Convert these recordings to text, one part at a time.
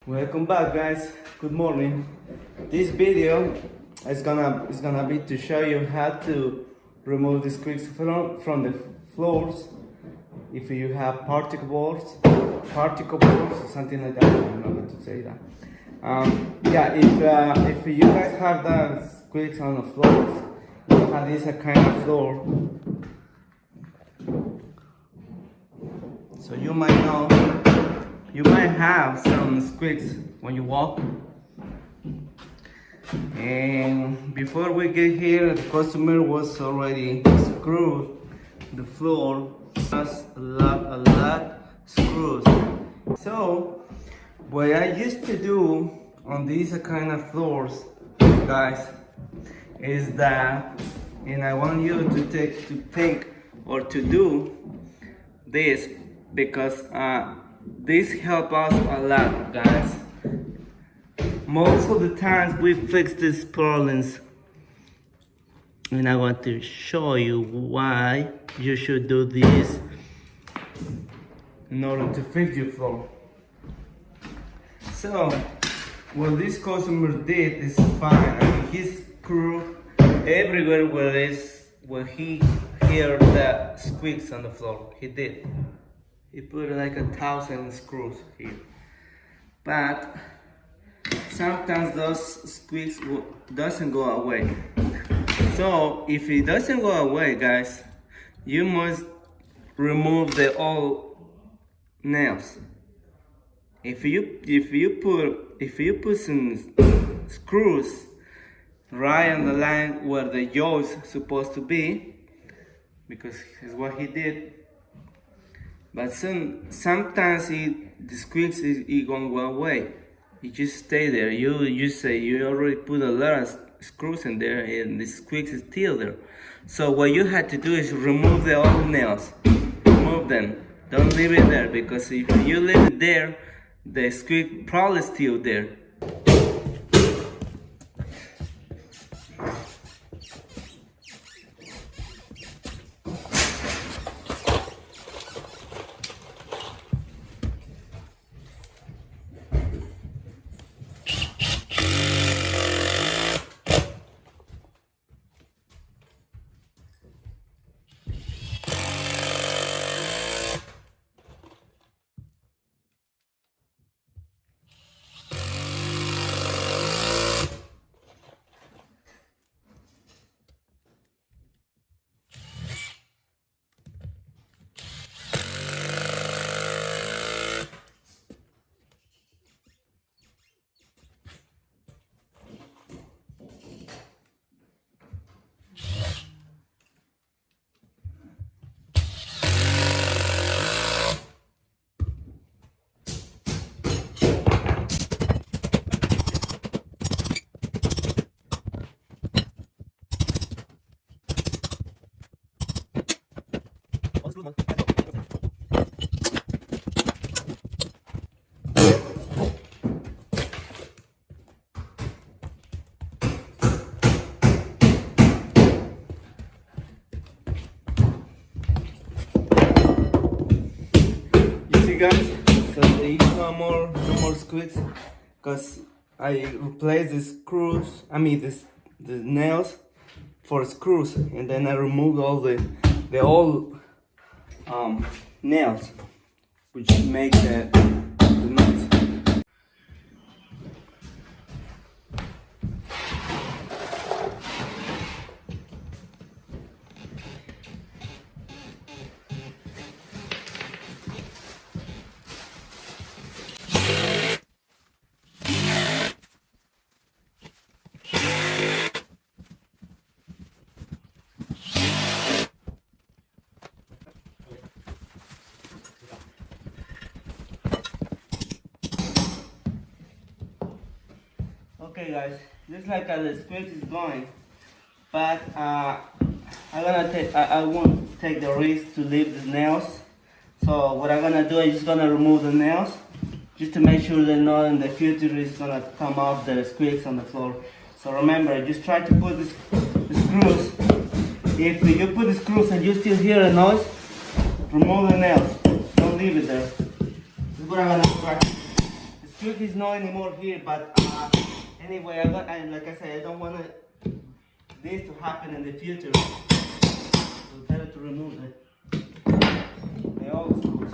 Welcome back, guys. Good morning. This video is gonna be to show you how to remove the squeaks from the floors if you have particle boards, or something like that. I don't know how to say that. If you guys have the squeaks on the floors, you have this kind of floor. So you might know. You might have some squeaks when you walk. And before we get here, the customer was already screwed the floor. Just a lot screws. So what I used to do on these kind of floors, guys, is that, and I want you to think or to do this because this helps us a lot, guys. Most of the times we fix these problems, and I want to show you why you should do this in order to fix your floor. So what this customer did is fine. I mean, he screwed everywhere where he heard the squeaks on the floor. He did. He put like 1,000 screws here, but sometimes those squeaks doesn't go away. So if it doesn't go away, guys, you must remove the old nails. If you put some screws right on the line where the yaw's supposed to be, because it's what he did. But sometimes the squeaks it won't go away. It just stay there. You say you already put a lot of screws in there, and the squeaks is still there. So what you had to do is remove the old nails. Remove them. Don't leave it there, because if you leave it there, the squeak probably still there. Guys, so there is no more squeaks, because I replaced the screws, the nails for screws, and then I removed all the old nails, which make the noise. Okay, guys, looks like the squeak is going, but I won't take the risk to leave the nails. So what I'm gonna do is just gonna remove the nails, just to make sure that not in the future is gonna come off the squeaks on the floor. So remember, just try to put the screws. If you put the screws and you still hear a noise, remove the nails. Don't leave it there. This is what I'm gonna try. squeak is not anymore here, but anyway, like I said, I don't want this to happen in the future. So better to remove the old screws.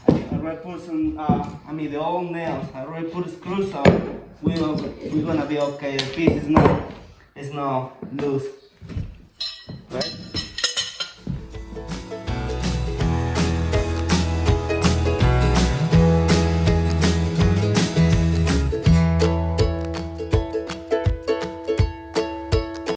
I already put some, the old nails. I already put screws on. We're gonna be okay. The piece is not loose, right?